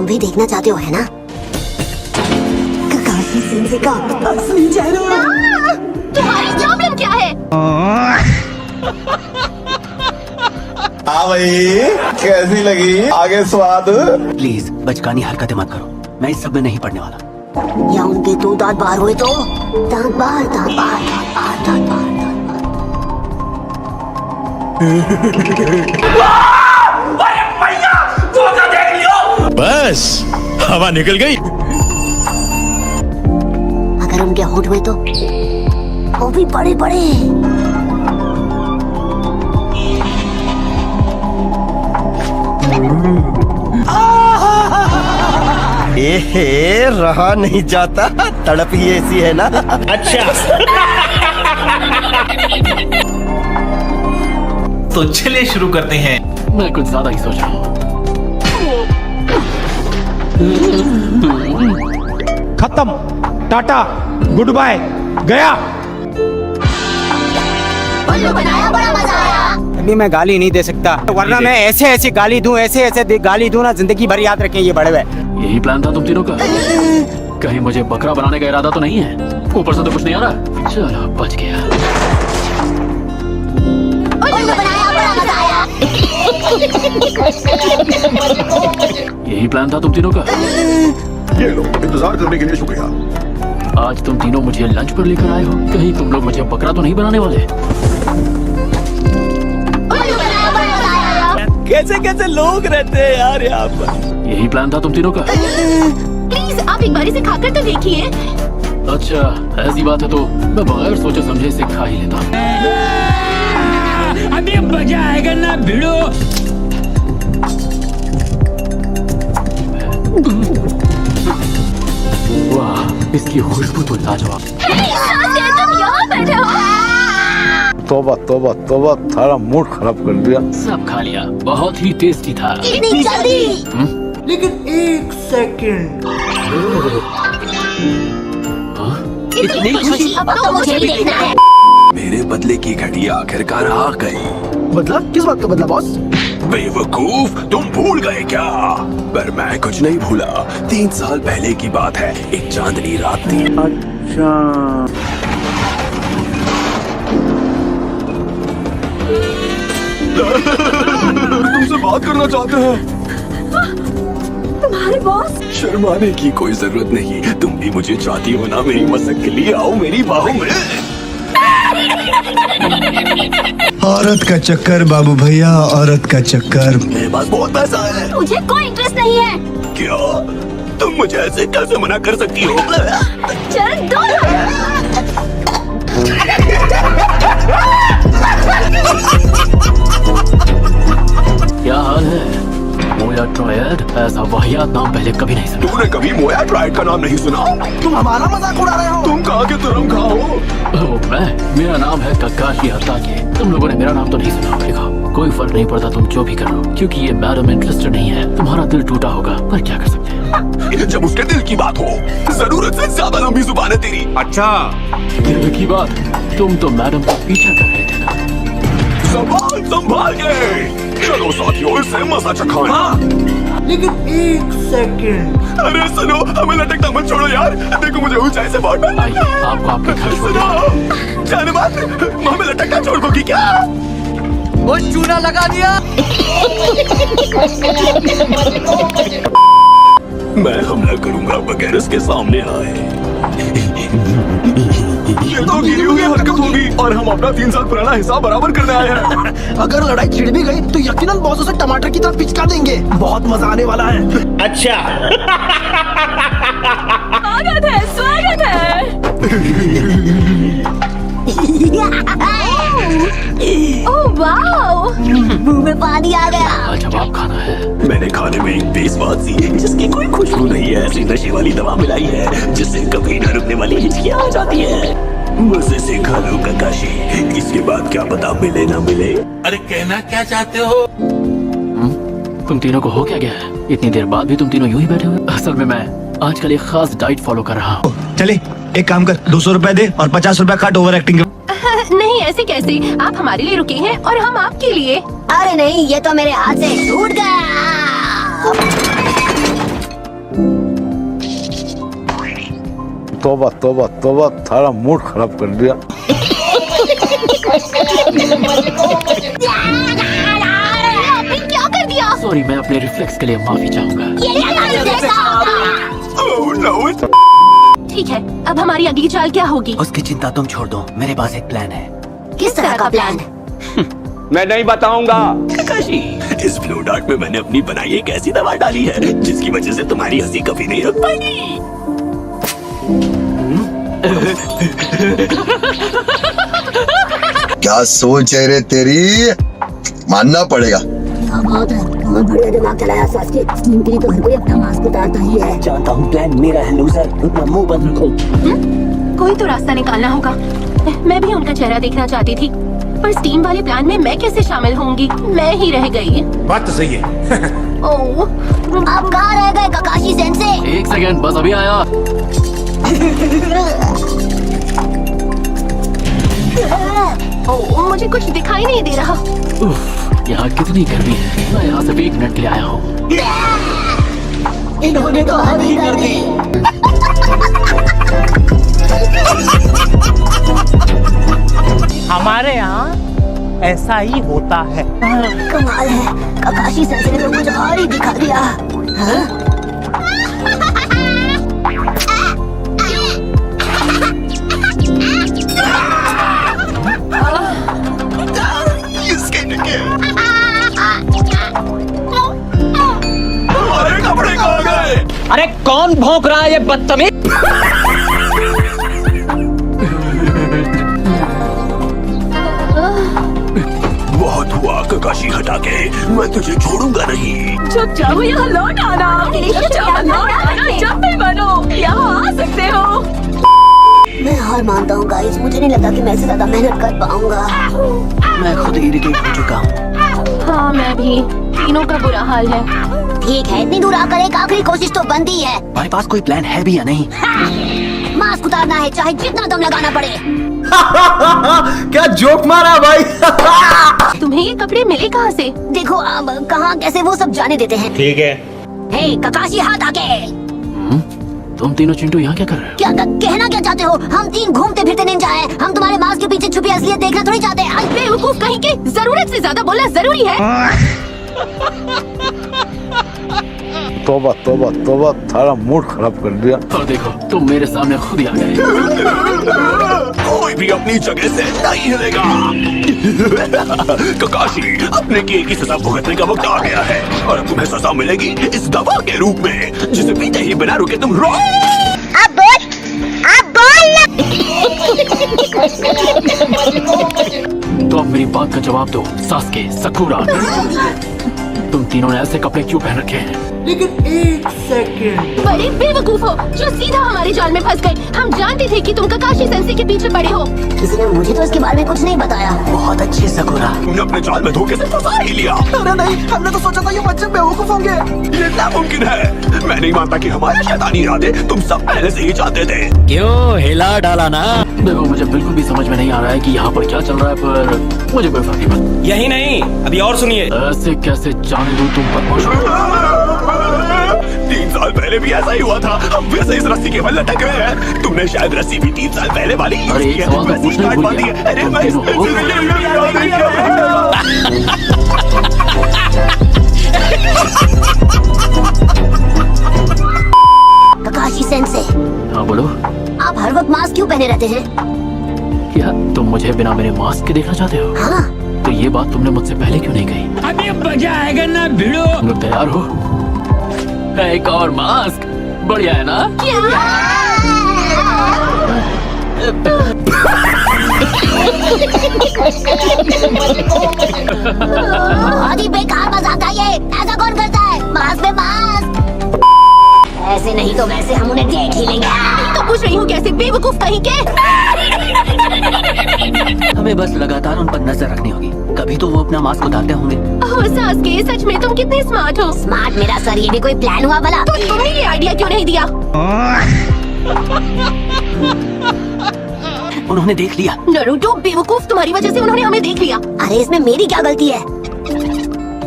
तुम भी देखना चाहते हो है ना? ककाशी सिंह का असली चेहरा। तुम्हारी प्रॉब्लम क्या है? हाँ भाई, कैसी लगी आगे स्वाद? प्लीज बचकानी हरकतें मत करो, मैं इस सब में नहीं पड़ने वाला। या उनके दो दांत बाहर हुए तो? दांत बाहर, दांत बाहर, दांत बाहर, दांत बाहर, बस हवा निकल गई। अगर उनके होंठ हुए तो? वो भी बड़े बड़े। ए रहा नहीं जाता, तड़प ही ऐसी है ना। अच्छा तो चलिए शुरू करते हैं। मैं कुछ ज्यादा ही सोच रहा हूँ। खत्म, टाटा, गुड बाय, गया। बनाया, बड़ा मजा आया। अभी मैं गाली नहीं दे सकता, वरना मैं ऐसे ऐसे गाली दूं, ऐसे ऐसे गाली दूं ना, जिंदगी भर याद रखें ये बड़े हुए। यही प्लान था तुम तीनों का? कहीं मुझे बकरा बनाने का इरादा तो नहीं है? ऊपर से तो कुछ नहीं आ रहा। चलो बच गया। बनाया, बड़ा मजा आया। यही प्लान था तुम तीनों का? ये लो, इंतजार करने के लिए शुक्रिया। आज तुम तीनों मुझे लंच पर लेकर आए हो, कहीं तुम लोग मुझे बकरा तो नहीं बनाने वाले? बनाया, बड़ा मजा आया। कैसे कैसे लोग रहते हैं यार यहाँ पर। यही प्लान था तुम तीनों का? प्लीज आप एक बारी से खाकर तो देखिए। अच्छा ऐसी बात है तो मैं बगैर सोचे समझे इसे खा ही लेता हूँ। अभी मजा आएगा ना भिड़ो। वाह, इसकी खुशबू तो लाजवाब। तुम यहाँ बैठे हो? तौबा तौबा तौबा, थारा मूड खराब कर दिया। सब खा लिया, बहुत ही टेस्टी था। इतनी जल्दी? लेकिन एक सेकंड, इतनी खुशी अब तो मुझे भी देखना है। मेरे बदले की घटिया आखिरकार आ गई। बदला? किस बात का बदला बॉस? बेवकूफ, तुम भूल गए क्या? पर मैं कुछ नहीं भूला। 3 साल पहले की बात है, एक चांदनी रात थी। अच्छा, तुमसे बात करना चाहते हैं। तुम्हारे बॉस? शर्माने की कोई जरूरत नहीं, तुम भी मुझे चाहती हो ना? मेरी मसक के लिए आओ मेरी बाहों में। औरत का चक्कर बाबू भैया, औरत का चक्कर। मेरे पास बहुत पैसा है। मुझे कोई इंटरेस्ट नहीं है। क्या तुम मुझे ऐसे कैसे मना कर सकती हो? चल दो। क्या हाल है? मोया ट्रायड, ऐसा वाहियात नाम पहले कभी नहीं सुना। तूने कभी मोया ट्राइड का नाम नहीं सुना? तुम हमारा मजाक उड़ा रहे हो। तुम कहाँ के तुरम खाओ? ओह, मेरा नाम है ककाशी हताके। तुम लोगों ने मेरा नाम तो नहीं सुना। देखो कोई फर्क नहीं पड़ता तुम जो भी करो, क्योंकि ये मैडम इंटरेस्टेड नहीं है। तुम्हारा दिल टूटा होगा, पर क्या कर सकते हैं। जब उसके दिल की बात हो, जरूरत से ज्यादा लंबी जुबान है तेरी। अच्छा, दिल की बात? तुम तो मैडम का पीछा कर रहे थे ना? संभाल संभाल के। चलो साथियों, इससे मजा चखाएं। लेकिन एक सेकंड, अरे सुनो, हमें लटकना मत छोड़ो यार। देखो मुझे ऊंचाई से बहुत डर। आइए आपको आपके घर छोड़ सुनो, जाने मत, हमें लटकना छोड़ दोगी क्या? वो चूना लगा दिया। मैं हमला करूंगा बगैर इसके सामने आए। ये तो गिरी हुई हरकत होगी और हम अपना 3 साल पुराना हिसाब बराबर करने आए हैं। अगर लड़ाई छिड़ भी गई तो यकीनन बॉस उसे टमाटर की तरह पिचका देंगे। बहुत मजा आने वाला है। अच्छा स्वागत है, स्वागत है। ओह वाओ, मुंह में पानी आ गया। जवाब खाना है। मैंने खाने में एक बेस्वाद सी जिसकी कोई खुशबू नहीं है ऐसी नशे वाली दवा मिलाई है, जिससे कभी न रुकने वाली हिचकियां आ जाती है। मजे से खा लो ककाशी, इसके बाद क्या पता मिले ना मिले। अरे कहना क्या चाहते हो? तुम तीनों को हो क्या गया है? इतनी देर बाद भी तुम तीनों यूं ही बैठे हुए? असल में मैं आजकल एक खास डाइट फॉलो कर रहा हूँ। चले एक काम कर, 200 रुपए दे और 50 रुपए काट ओवर एक्टिंग के। नहीं ऐसे कैसे, आप हमारे लिए रुके हैं और हम आपके लिए। अरे नहीं, ये तो मेरे हाथ से टूट गया। तोबा तोबा तोबा, थारा मूड खराब कर दिया। आपने क्या कर दिया? सॉरी, मैं अपने रिफ्लेक्स के लिए माफी चाहूंगा। ठीक है, अब हमारी अगली चाल क्या होगी? उसकी चिंता तुम छोड़ दो, मेरे पास एक प्लान है। किस तरह का प्लान? मैं नहीं बताऊंगा। काकाशी, इस फ्लो डार्ट में मैंने अपनी बनाई एक ऐसी दवा डाली है जिसकी वजह से तुम्हारी हंसी कभी नहीं रुक पाएगी। क्या सोच है रे तेरी, मानना पड़ेगा। क्या बात है, बहुत बढ़िया दिमाग चलाया सास्के। स्टीम के लिए तो हर कोई अपना मास्क उतारता ही है। जानता हूँ प्लान मेरा है लूजर, अपना मुंह बंद रखो। कोई तो रास्ता निकालना होगा। मैं भी उनका चेहरा देखना चाहती थी, पर स्टीम वाले प्लान में मैं कैसे शामिल होंगी? मैं ही रह गई। बात तो सही है। ओह, आप कहाँ रह गए ककाशी सेंसे? एक सेकेंड, बस अभी आया। ओह, मुझे कुछ दिखाई नहीं दे रहा। उफ, यहाँ कितनी गर्मी है। मैं यहाँ सिर्फ 1 मिनट के लिए आया हूँ। इन्होंने तो हद ही कर दी। हमारे यहाँ ऐसा ही होता है। कमाल है, ककाशी सेंसे ने तो कुछ और ही दिखा दिया। हाँ? हमारे कपड़े कहाँ गए? अरे कौन भौंक रहा है ये बदतमीज? बहुत हुआ काकाशी, हटा के, मैं तुझे छोड़ूंगा नहीं। जब चाहो यहाँ लौट आना। जब चाहो लौट आना, जब भी बनो यहाँ आ सकते हो। मैं हार मानता हूँ गाइस, मुझे नहीं लगता कि मैं इससे ज्यादा मेहनत कर पाऊंगा। मैं खुद इरिटेट हो चुका हूँ। हाँ, मैं भी। तीनों का बुरा हाल है। ठीक है, इतनी दूर आकर एक आखिरी कोशिश तो बनती है। तुम्हारे पास कोई प्लान है भी या नहीं? मास्क उतारना है, चाहे जितना दम लगाना पड़े। क्या जोक मारा भाई। तुम्हें ये कपड़े मिले कहाँ से? देखो अब कहाँ कैसे वो सब जाने देते हैं। ठीक है। हे ककाशी, हाथ आगे। तुम तीनों चिंटू यहाँ क्या कर रहे हो? क्या कहना क्या चाहते हो? हम तीन घूमते फिरते निंजा हैं। हम तुम्हारे मास्क के पीछे छुपी असलियत देखना थोड़ी चाहते हैं। बेवकूफ कहीं के, जरूरत से ज्यादा बोलना जरूरी है। तोबा तोबा तोबा, थारा मूड खराब कर दिया। और देखो, तुम मेरे सामने खुद ही आ गए। कोई भी अपनी जगह से नहीं हिलेगा। काकाशी, अपने किए की सजा भुगतने का वक्त आ गया है और अब तुम्हें सजा मिलेगी इस दवा के रूप में, जिसे पीते ही बिना रुके तुम रो। अब बोल, अब बोल। तो अब मेरी बात का जवाब दो, सास्के, सकुरा। तुम तीनों ने ऐसे कपड़े क्यों पहन रखे हैं? बड़े बेवकूफ हो जो सीधा हमारे जाल में फंस गए। हम जानते थे कि तुम ककाशी सेंसे के पीछे पड़े हो। किसी ने मुझे तो इसके बारे में कुछ नहीं बताया। बहुत अच्छी सकुरा। तुमने अपने जाल में धोखे से फंसा ही लिया। अरे नहीं, हमने तो सोचा था ये बच्चे बेवकूफ होंगे। ये नामुमकिन है। मैं नहीं मानता कि हमारे शैतानी इरादे तुम सब पहले से ही जानते थे। क्यों हिला डाला ना? देखो, मुझे बिल्कुल भी समझ में नहीं आ रहा है कि यहाँ पर क्या चल रहा है, पर मुझे कोई फर्क नहीं पड़ता। यही नहीं, अभी और सुनिए। ऐसे कैसे जाने दूं तुम पर? 3 साल पहले भी ऐसा ही हुआ था। हम फिर से इस रस्सी के बल लटक गए हैं। तुमने शायद रस्सी भी 3 साल पहले वाली यूज अरे, की एक है। सवाल तो वैसी पूछना ही काट भूल पाती गया। है। अरे तुम मैं तीनों हो? ककाशी सेंसे, हाँ बोलो। आप हर वक्त मास्क क्यों पहने रहते हैं? क्या तुम मुझे बिना मेरे मास्क के देखना चाहते हो? हाँ, तो ये बात तुमने मुझसे पहले क्यों नहीं कही? अभी मजा आएगा ना भिड़ो। तुम लोग तैयार हो? एक और मास्क, बढ़िया है ना? बहुत ही बेकार मजाक है ये। ऐसा कौन करता है? मास्क पे मास्क। ऐसे नहीं तो वैसे हम उन्हें देख ही लेंगे। तो पूछ रही हूँ कैसे, बेवकूफ कहीं के। हमें बस लगातार उन पर नजर रखनी होगी, कभी तो वो अपना मास्क उतारते होंगे। ओह सास्के, सच में तुम कितने स्मार्ट हो। स्मार्ट मेरा सर, ये भी कोई प्लान हुआ भला? तो तुम्हें ये आइडिया क्यों नहीं दिया? उन्होंने देख लिया। नरूटो बेवकूफ, तुम्हारी वजह से उन्होंने हमें देख लिया। अरे इसमें मेरी क्या गलती है?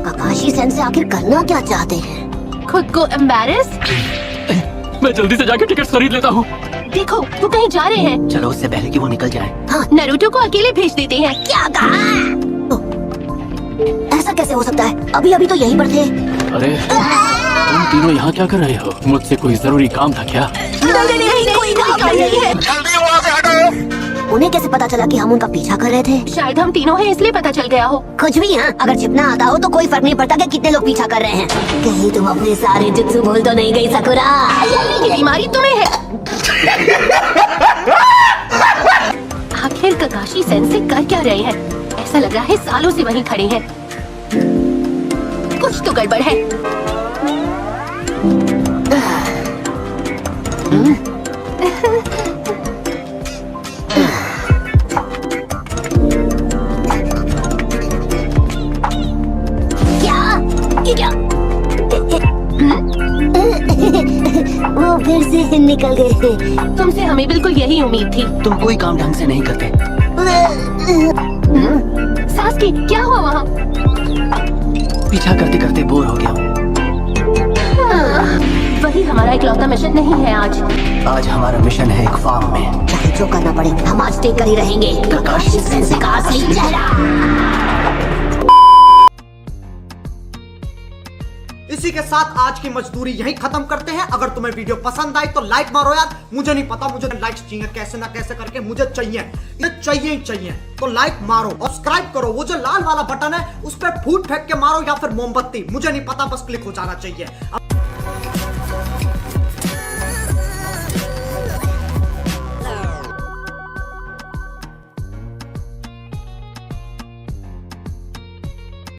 ककाशी सेंसे आखिर करना क्या चाहते हैं? खुद को एम्बैरेस। मैं जल्दी से जाके टिकट खरीद लेता हूँ। देखो वो कहीं जा रहे हैं। चलो उससे पहले कि वो निकल जाए। नारुतो को अकेले भेज देते हैं। क्या कहा? ऐसा कैसे हो सकता है? अभी अभी तो यहीं पर थे। अरे तुम तीनों यहाँ क्या कर रहे हो? मुझसे कोई जरूरी काम था क्या? नहीं, कोई काम नहीं है। उन्हें कैसे पता चला कि हम उनका पीछा कर रहे थे? शायद हम तीनों हैं इसलिए पता चल गया हो। कुछ भी हाँ, अगर छिपना आता हो तो कोई फर्क नहीं पड़ता कि कितने लोग पीछा कर रहे हैं। कहीं तुम अपने सारे जुत्सु भूल तो नहीं गई साकुरा? ये बीमारी तुम्हें है। आखिर ककाशी सेंसे कर क्या रहे हैं? ऐसा लग रहा है सालों से वहीं खड़े हैं। कुछ तो गड़बड़ है। क्या? वो फिर से निकल गए। तुमसे हमें बिल्कुल यही उम्मीद थी। तुम कोई काम ढंग से नहीं करते। सास्की, क्या हुआ वहाँ? पीछा करते करते बोर हो गया। वही हमारा इकलौता मिशन नहीं है आज। आज हमारा मिशन है एक फार्म में। चाहे जो करना पड़े हम आज स्टे कर ही रहेंगे। ककाशी सेंसे का असली चेहरा। इसी के साथ आज की मजदूरी यहीं खत्म करते हैं। अगर तुम्हें वीडियो पसंद आई तो लाइक मारो यार। मुझे नहीं पता, मुझे लाइक्स चाहिए कैसे ना कैसे करके, मुझे चाहिए, ये चाहिए ही चाहिए। तो लाइक मारो, सब्सक्राइब करो, वो जो लाल वाला बटन है उस पर फूट फेंक के मारो या फिर मोमबत्ती, मुझे नहीं पता, बस क्लिक हो जाना चाहिए।